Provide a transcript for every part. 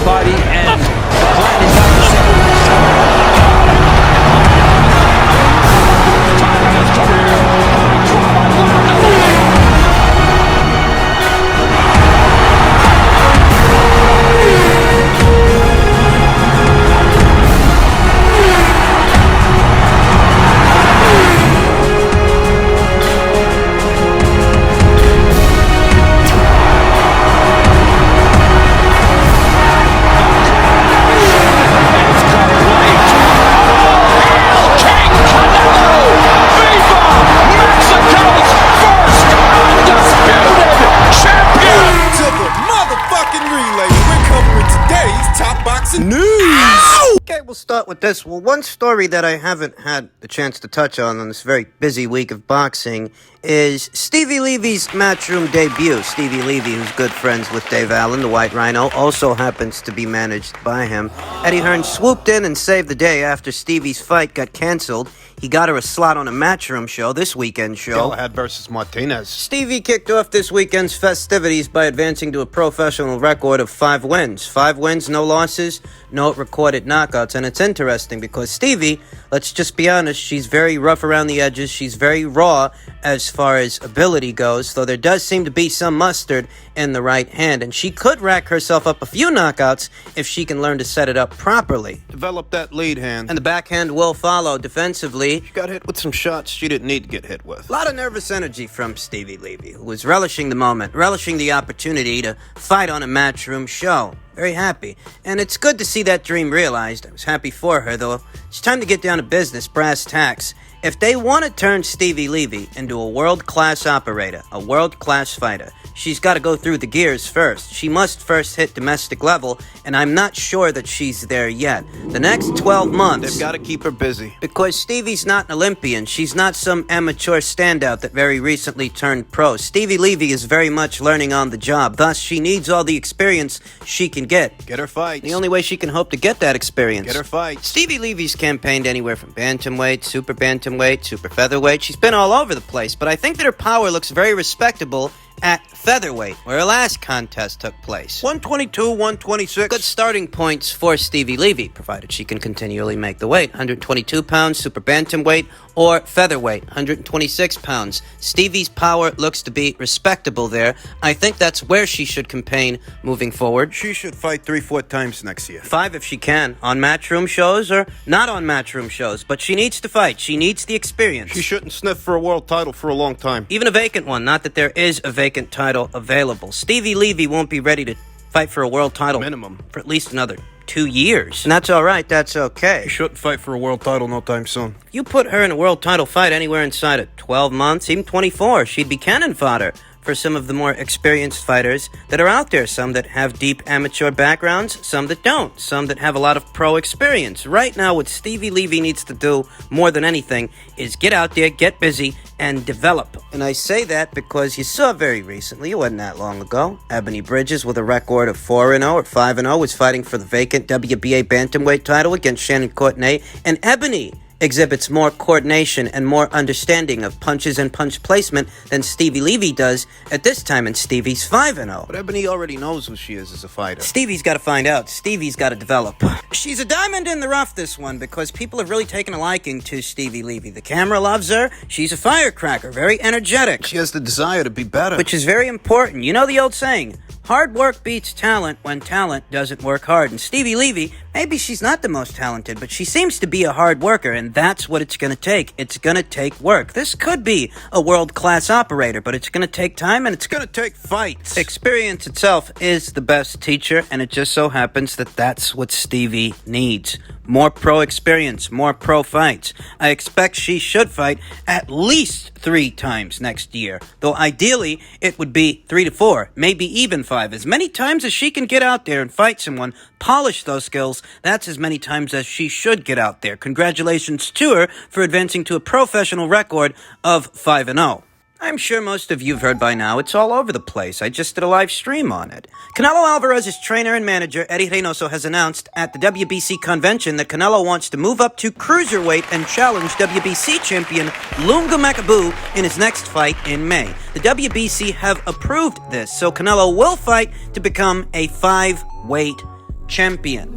body and grinding down the We'll start with this. Well, one story that I haven't had the chance to touch on this very busy week of boxing is Stevie Levy's Matchroom debut. Stevie Levy, who's good friends with Dave Allen, the White Rhino, also happens to be managed by him. Eddie Hearn swooped in and saved the day after Stevie's fight got canceled. He got her a slot on a Matchroom show, this weekend show. Galahad versus Martinez. Stevie kicked off this weekend's festivities by advancing to a professional record of 5 wins. 5 wins, no losses, no recorded knockouts. And it's interesting because Stevie, let's just be honest, she's very rough around the edges. She's very raw as far as ability goes, though there does seem to be some mustard in the right hand. And she could rack herself up a few knockouts if she can learn to set it up properly. Develop that lead hand. And the backhand will follow defensively. She got hit with some shots she didn't need to get hit with. A lot of nervous energy from Stevie Levy, who was relishing the moment, relishing the opportunity to fight on a Matchroom show. Very happy. And it's good to see that dream realized. I was happy for her, though. It's time to get down to business, brass tacks. If they want to turn Stevie Levy into a world-class operator, a world-class fighter, she's got to go through the gears first. She must first hit domestic level, and I'm not sure that she's there yet. The next 12 months... They've got to keep her busy. Because Stevie's not an Olympian. She's not some amateur standout that very recently turned pro. Stevie Levy is very much learning on the job. Thus, she needs all the experience she can get. Get her fights. The only way she can hope to get that experience. Get her fights. Stevie Levy's campaigned anywhere from bantamweight, super bantamweight, super featherweight. She's been all over the place, but I think that her power looks very respectable at featherweight, where her last contest took place. 122, 126. Good starting points for Stevie Levy, provided she can continually make the weight. 122 pounds, super bantamweight, or featherweight, 126 pounds. Stevie's power looks to be respectable there. I think that's where she should campaign moving forward. She should fight 3-4 times next year. 5 if she can, on Matchroom shows or not on Matchroom shows. But she needs to fight. She needs the experience. She shouldn't sniff for a world title for a long time. Even a vacant one, not that there is a vacant title available. Stevie Levy won't be ready to fight for a world title minimum for at least another 2 years. And that's all right, that's okay. She shouldn't fight for a world title no time soon. If you put her in a world title fight anywhere inside of 12 months, even 24, she'd be cannon fodder for some of the more experienced fighters that are out there. Some that have deep amateur backgrounds, some that don't, some that have a lot of pro experience. Right now, what Stevie Levy needs to do more than anything is get out there, get busy, and develop. And I say that because you saw very recently, it wasn't that long ago, Ebony Bridges with a record of 4-0 or 5-0 was fighting for the vacant WBA bantamweight title against Shannon Courtenay, and Ebony exhibits more coordination and more understanding of punches and punch placement than Stevie Levy does at this time, and Stevie's 5-0. But Ebony already knows who she is as a fighter. Stevie's got to find out. Stevie's got to develop. She's a diamond in the rough, this one, because people have really taken a liking to Stevie Levy. The camera loves her. She's a firecracker, very energetic. She has the desire to be better. Which is very important. You know the old saying, hard work beats talent when talent doesn't work hard. And Stevie Levy, maybe she's not the most talented, but she seems to be a hard worker, and that's what it's going to take. It's going to take work. This could be a world-class operator, but it's going to take time, and it's going to take fights. Experience itself is the best teacher, and it just so happens that that's what Stevie needs. More pro experience, more pro fights. I expect she should fight at least 3 times next year, though ideally it would be 3 to 4, maybe even 5. As many times as she can get out there and fight someone, polish those skills, that's as many times as she should get out there. Congratulations to her for advancing to a professional record of 5-0. I'm sure most of you have heard by now, it's all over the place. I just did a live stream on it. Canelo Alvarez's trainer and manager, Eddie Reynoso, has announced at the WBC convention that Canelo wants to move up to cruiserweight and challenge WBC champion Lunga Makabu in his next fight in May. The WBC have approved this, so Canelo will fight to become a 5-weight champion.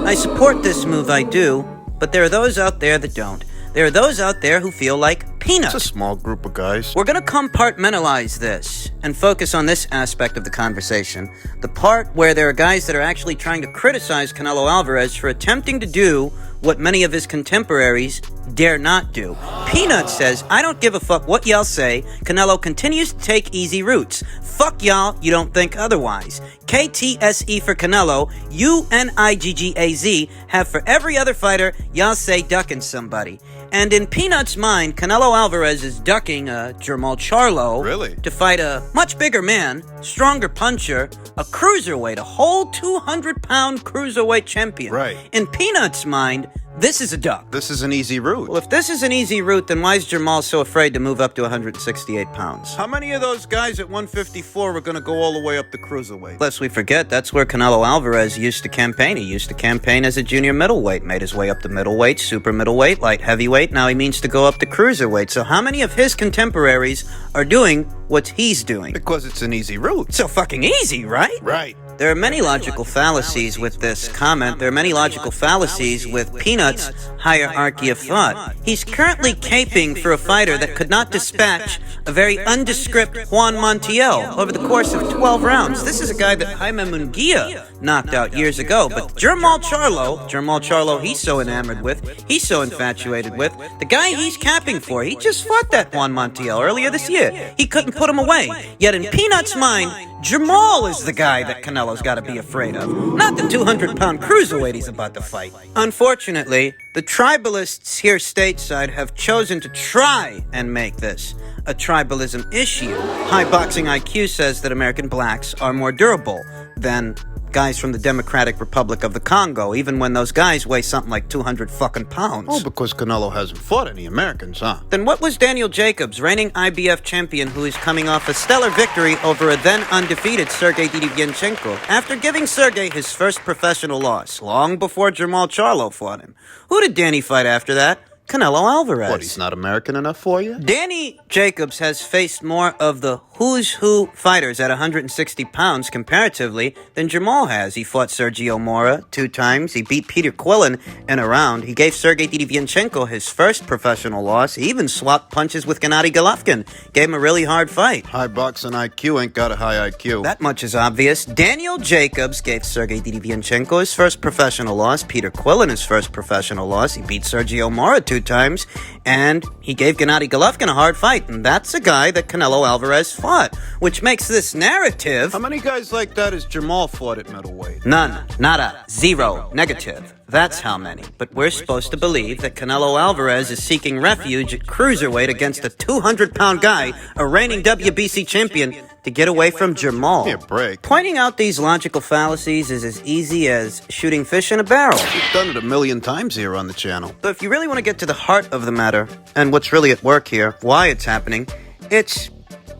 I support this move, I do, but there are those out there that don't. There are those out there who feel like peanuts. It's a small group of guys. We're gonna compartmentalize this and focus on this aspect of the conversation. The part where there are guys that are actually trying to criticize Canelo Alvarez for attempting to do what many of his contemporaries dare not do. Peanut says, I don't give a fuck what y'all say. Canelo continues to take easy routes. Fuck y'all, you don't think otherwise. KTSE for Canelo, UNIGGAZ have for every other fighter, y'all say ducking somebody. And in Peanut's mind, Canelo Alvarez is ducking Jermall Charlo Really? to fight a much bigger man, stronger puncher, a cruiserweight, a whole 200-pound cruiserweight champion. Right. In Peanut's mind, this is a duck. This is an easy route. Well, if this is an easy route, then why is Jermall so afraid to move up to 168 pounds? How many of those guys at 154 are going to go all the way up to cruiserweight? Lest we forget, that's where Canelo Alvarez used to campaign. He used to campaign as a junior middleweight, made his way up to middleweight, super middleweight, light heavyweight. Now he means to go up to cruiserweight. So how many of his contemporaries are doing what he's doing? Because it's an easy route. So fucking easy, right? Right. There are many logical fallacies with this comment. There are many logical fallacies with Peanut's hierarchy of thought. He's currently caping for a fighter that could not dispatch a very undescript Juan Montiel over the course of 12 rounds. This is a guy that Jaime Munguia knocked out years ago. But Jermall Charlo he's so enamored with, he's so infatuated with, the guy he's capping for, he just fought that Juan Montiel earlier this year. He couldn't put him away. Yet in Peanut's mind, Jermall is the guy that Canelo's got to be afraid of, not the 200-pound cruiserweight he's about to fight. Unfortunately, the tribalists here stateside have chosen to try and make this a tribalism issue. High boxing IQ says that American blacks are more durable than guys from the Democratic Republic of the Congo, even when those guys weigh something like 200 fucking pounds. Oh, because Canelo hasn't fought any Americans, huh? Then what was Daniel Jacobs, reigning IBF champion who is coming off a stellar victory over a then undefeated Sergey Didivianchenko, after giving Sergey his first professional loss, long before Jermall Charlo fought him? Who did Danny fight after that? Canelo Alvarez. What, he's not American enough for you? Danny Jacobs has faced more of the who's who fighters at 160 pounds comparatively than Jermall has. He fought Sergio Mora 2 times. He beat Peter Quillen in a round. He gave Sergey Didivianchenko his first professional loss. He even swapped punches with Gennady Golovkin. Gave him a really hard fight. High boxing IQ ain't got a high IQ. That much is obvious. Daniel Jacobs gave Sergey Didivianchenko his first professional loss. Peter Quillen his first professional loss. He beat Sergio Mora 2 times. And he gave Gennady Golovkin a hard fight. And that's a guy that Canelo Alvarez fought, which makes this narrative... How many guys like that has Jermall fought at middleweight? None. Nada. Zero. Negative. That's how many. But we're supposed to believe that Canelo Alvarez is seeking refuge at cruiserweight against a 200-pound guy, a reigning WBC champion, to get away from Jermall. Give me a break. Pointing out these logical fallacies is as easy as shooting fish in a barrel. We've done it a million times here on the channel. But if you really want to get to the heart of the matter, and what's really at work here, why it's happening, it's...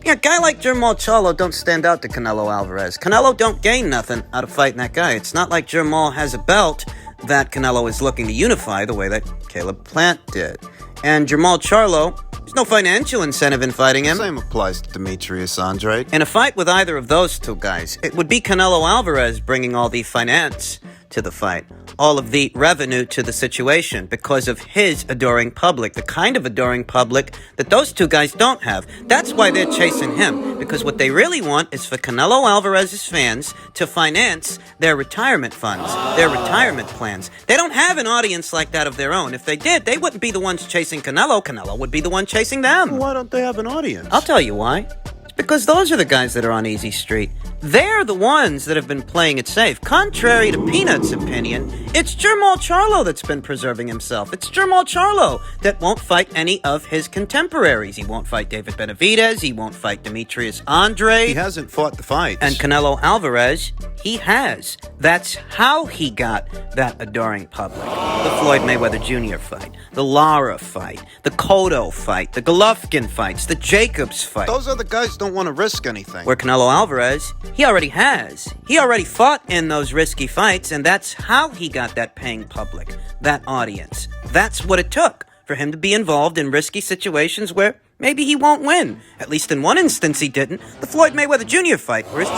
Yeah, a guy like Jermall Charlo don't stand out to Canelo Alvarez. Canelo don't gain nothing out of fighting that guy. It's not like Jermall has a belt that Canelo is looking to unify the way that Caleb Plant did. And Jermall Charlo, there's no financial incentive in fighting him. Same applies to Demetrius Andrade. In a fight with either of those two guys, it would be Canelo Alvarez bringing all the finance to the fight, all of the revenue to the situation because of his adoring public, the kind of adoring public that those two guys don't have. That's why they're chasing him, because what they really want is for Canelo Alvarez's fans to finance their retirement funds, their retirement plans. They don't have an audience like that of their own. If they did, they wouldn't be the ones chasing Canelo. Canelo would be the one chasing them. Why don't they have an audience? I'll tell you why. It's because those are the guys that are on easy street. They're the ones that have been playing it safe. Contrary to Peanut's opinion, it's Jermall Charlo that's been preserving himself. It's Jermall Charlo that won't fight any of his contemporaries. He won't fight David Benavidez. He won't fight Demetrius Andrade. He hasn't fought the fights. And Canelo Alvarez, he has. That's how he got that adoring public. The Floyd Mayweather Jr. fight, the Lara fight, the Cotto fight, the Golovkin fights, the Jacobs fight. Those other guys don't want to risk anything. Where Canelo Alvarez, he already has. He already fought in those risky fights, and that's how he got that paying public, that audience. That's what it took for him to be involved in risky situations where maybe he won't win. At least in one instance he didn't. The Floyd Mayweather Jr. fight. Whereas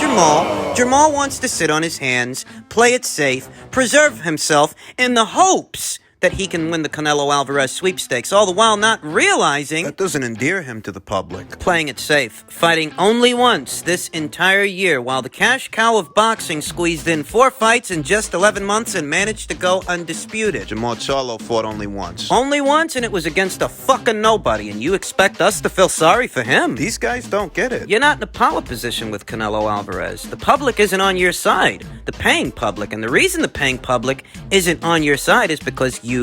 Jamal wants to sit on his hands, play it safe, preserve himself in the hopes that he can win the Canelo Alvarez sweepstakes, all the while not realizing That doesn't endear him to the public. playing it safe, fighting only once this entire year, while the cash cow of boxing squeezed in 4 fights in just 11 months and managed to go undisputed. Jamal Charlo fought only once. Only once, and it was against a fucking nobody, and you expect us to feel sorry for him? These guys don't get it. You're not in a power position with Canelo Alvarez. The public isn't on your side. The paying public. And the reason the paying public isn't on your side is because you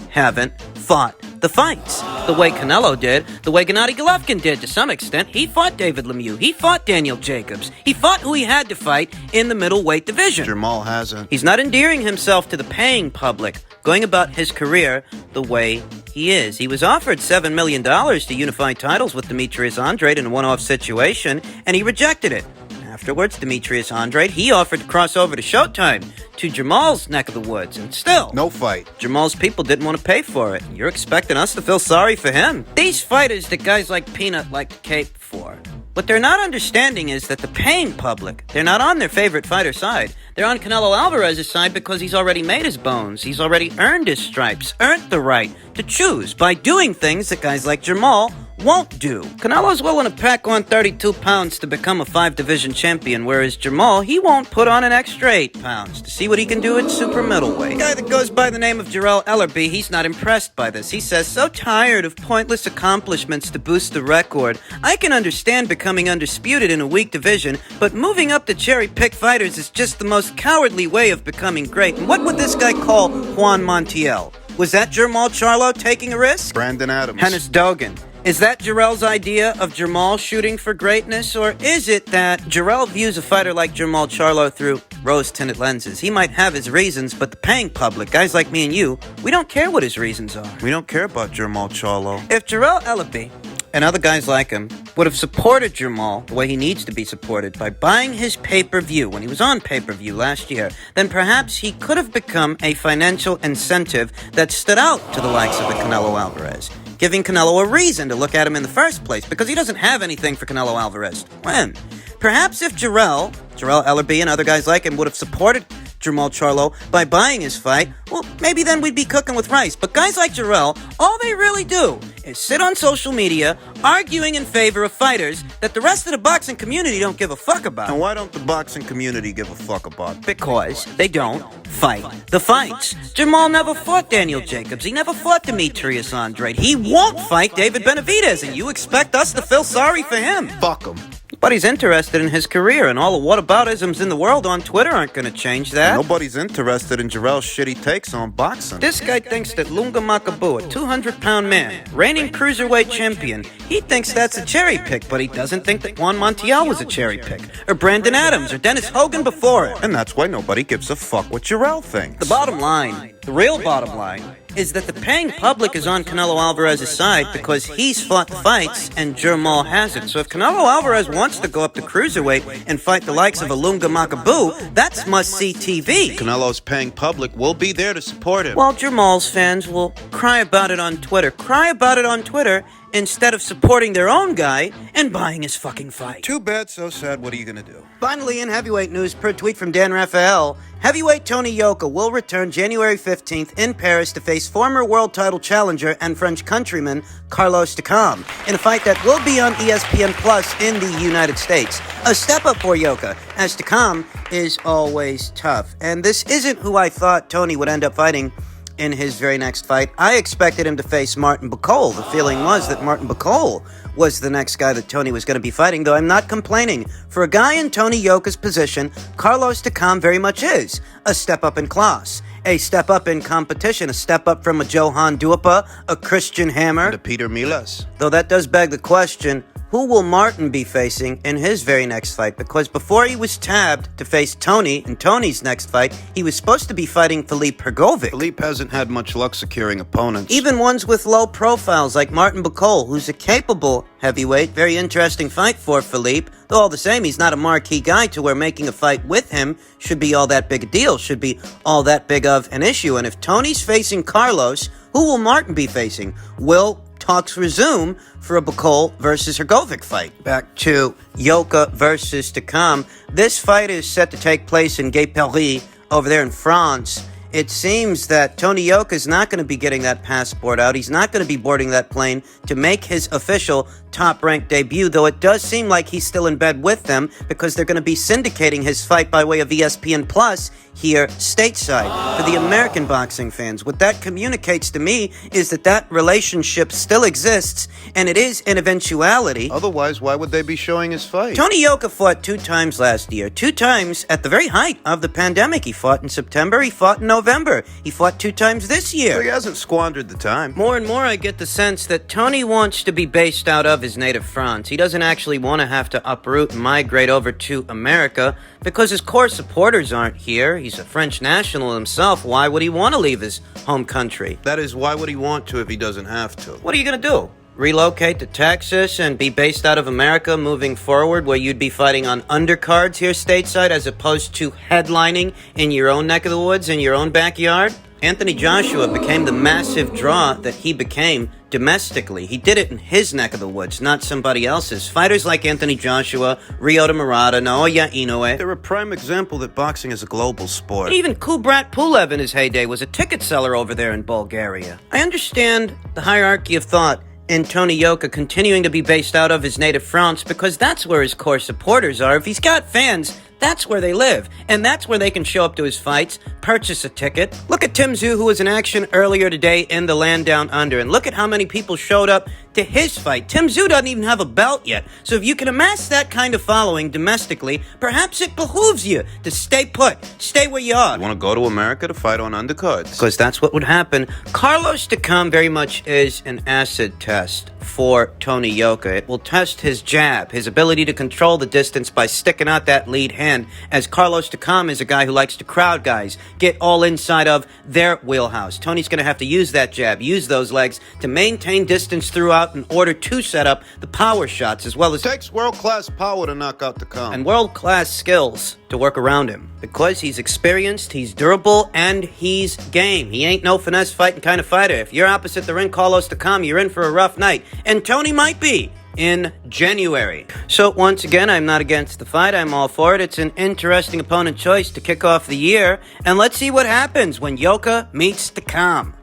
haven't fought the fights the way Canelo did, the way Gennady Golovkin did to some extent. He fought David Lemieux. He fought Daniel Jacobs. He fought who he had to fight in the middleweight division. Jamal hasn't. He's not endearing himself to the paying public, going about his career the way he is. He was offered $7 million to unify titles with Demetrius Andrade in a one-off situation, and he rejected it. Afterwards, Demetrius Andrade, he offered to cross over to Showtime, to Jamal's neck of the woods, and still, No fight. Jamal's people didn't want to pay for it. You're expecting us to feel sorry for him. These fighters that guys like Peanut like to cape for, what they're not understanding is that the paying public, they're not on their favorite fighter's side. They're on Canelo Alvarez's side because he's already made his bones. He's already earned his stripes, earned the right to choose by doing things that guys like Jamal won't do. Canelo's willing to pack on 32 pounds to become a 5-division champion, whereas Jamal, he won't put on an extra 8 pounds to see what he can do at super middleweight. The guy that goes by the name of Jarrell Ellerby, he's not impressed by this. He says, so tired of pointless accomplishments to boost the record. I can understand becoming undisputed in a weak division, but moving up to cherry-pick fighters is just the most cowardly way of becoming great. And what would this guy call Juan Montiel? Was that Jamal Charlo taking a risk? Brandon Adams. Hennis Dogan. Is that Jarrell's idea of Jamal shooting for greatness, or is it that Jarrell views a fighter like Jamal Charlo through rose-tinted lenses? He might have his reasons, but the paying public, guys like me and you, we don't care what his reasons are. We don't care about Jamal Charlo. If Jarrell Ellerby and other guys like him would have supported Jamal the way he needs to be supported by buying his pay-per-view when he was on pay-per-view last year, then perhaps he could have become a financial incentive that stood out to the likes of the Canelo Alvarez, giving Canelo a reason to look at him in the first place, because he doesn't have anything for Canelo Alvarez. When? Perhaps if Jarrell Ellerby and other guys like him would have supported Jamal Charlo by buying his fight, well, maybe then we'd be cooking with rice. But guys like Jarrell, all they really do is sit on social media arguing in favor of fighters that the rest of the boxing community don't give a fuck about. And why don't the boxing community give a fuck about it? Because they don't fight the fights. Jamal never fought Daniel Jacobs. He never fought Demetrius Andrade. He won't fight David Benavidez, and you expect us to feel sorry for him. Fuck him. But he's interested in his career, and all the whataboutisms in the world on Twitter aren't going to change that. Nobody's interested in Jarrell's shitty takes on boxing. This guy thinks that Lunga Makabu, a 200-pound man, reigning cruiserweight champion, he thinks that's a cherry pick, but he doesn't think that Juan Montiel was a cherry pick, or Brandon Adams, or Dennis Hogan before him. And that's why nobody gives a fuck what Jarrell thinks. The bottom line, the real bottom line, is that the paying public is on Canelo Alvarez's side because he's fought the fights and Jamal hasn't. So if Canelo Alvarez wants to go up to cruiserweight and fight the likes of a Lunga Makabu, that's must-see TV. Canelo's paying public will be there to support him. While Jamal's fans will cry about it on Twitter. Cry about it on Twitter instead of supporting their own guy and buying his fucking fight. Too bad, so sad. What are you gonna do? Finally, in heavyweight news, per tweet from Dan Raphael, heavyweight Tony Yoka will return January 15th in Paris to face former world title challenger and French countryman Carlos Takam in a fight that will be on ESPN Plus in the United States. A step up for Yoka, as Takam is always tough. And this isn't who I thought Tony would end up fighting in his very next fight. I expected him to face Martin Bacol. The feeling was that Martin Bacol was the next guy that Tony was going to be fighting, though I'm not complaining. For a guy in Tony Yoka's position, Carlos Takam very much is a step up in class, a step up in competition, a step up from a Johan Duapa, a Christian Hammer, To Peter Milas. though that does beg the question, who will Martin be facing in his very next fight? Because before he was tabbed to face Tony in Tony's next fight, he was supposed to be fighting Filip Hrgovic. Philippe hasn't had much luck securing opponents. Even ones with low profiles like Martin Bacol, who's a capable heavyweight. Very interesting fight for Philippe. Though all the same, he's not a marquee guy to where making a fight with him should be all that big a deal, should be all that big of an issue. And if Tony's facing Carlos, who will Martin be facing? Will talks resume for a Bacol versus Hrgovic fight. Back to Yoka versus Takam. This fight is set to take place in Gay Paris over there in France. It seems that Tony Yoka is not going to be getting that passport out. He's not going to be boarding that plane to make his official top-ranked debut, though it does seem like he's still in bed with them because they're going to be syndicating his fight by way of ESPN Plus here stateside. For the American boxing fans, what that communicates to me is that that relationship still exists, and it is an eventuality. Otherwise, why would they be showing his fight? Tony Yoka fought 2 times last year. 2 times at the very height of the pandemic. He fought in September, he fought in November. He fought 2 times this year. So he hasn't squandered the time. More and more I get the sense that Tony wants to be based out of his native France. He doesn't actually want to have to uproot and migrate over to America because his core supporters aren't here. He's a French national himself. Why would he want to leave his home country? That is, why would he want to if he doesn't have to? What are you going to do? Relocate to Texas and be based out of America moving forward, where you'd be fighting on undercards here stateside as opposed to headlining in your own neck of the woods, in your own backyard? Anthony Joshua became the massive draw that he became domestically. He did it in his neck of the woods, not somebody else's. Fighters like Anthony Joshua, Ryota Murata, Naoya Inoue. They're a prime example that boxing is a global sport. Even Kubrat Pulev in his heyday was a ticket seller over there in Bulgaria. I understand the hierarchy of thought in Tony Yoka continuing to be based out of his native France because that's where his core supporters are. If he's got fans, that's where they live, and that's where they can show up to his fights, purchase a ticket. Look at Tim Tszyu, who was in action earlier today in the land down under, and look at how many people showed up to his fight. Tim Tszyu doesn't even have a belt yet, so if you can amass that kind of following domestically, perhaps it behooves you to stay put, stay where you are. You want to go to America to fight on undercards? Because that's what would happen. Carlos Takam very much is an acid test for Tony Yoka. It will test his jab, his ability to control the distance by sticking out that lead hand, as Carlos Takam is a guy who likes to crowd guys, get all inside of their wheelhouse. Tony's going to have to use that jab, use those legs to maintain distance throughout in order to set up the power shots, as well as It takes world-class power to knock out Takam. and world-class skills to work around him. Because he's experienced, he's durable, and he's game. He ain't no finesse fighting kind of fighter. If you're opposite the ring, Carlos Takam, you're in for a rough night. And Tony might be in January. So once again, I'm not against the fight. I'm all for it. It's an interesting opponent choice to kick off the year. And let's see what happens when Yoka meets Takam.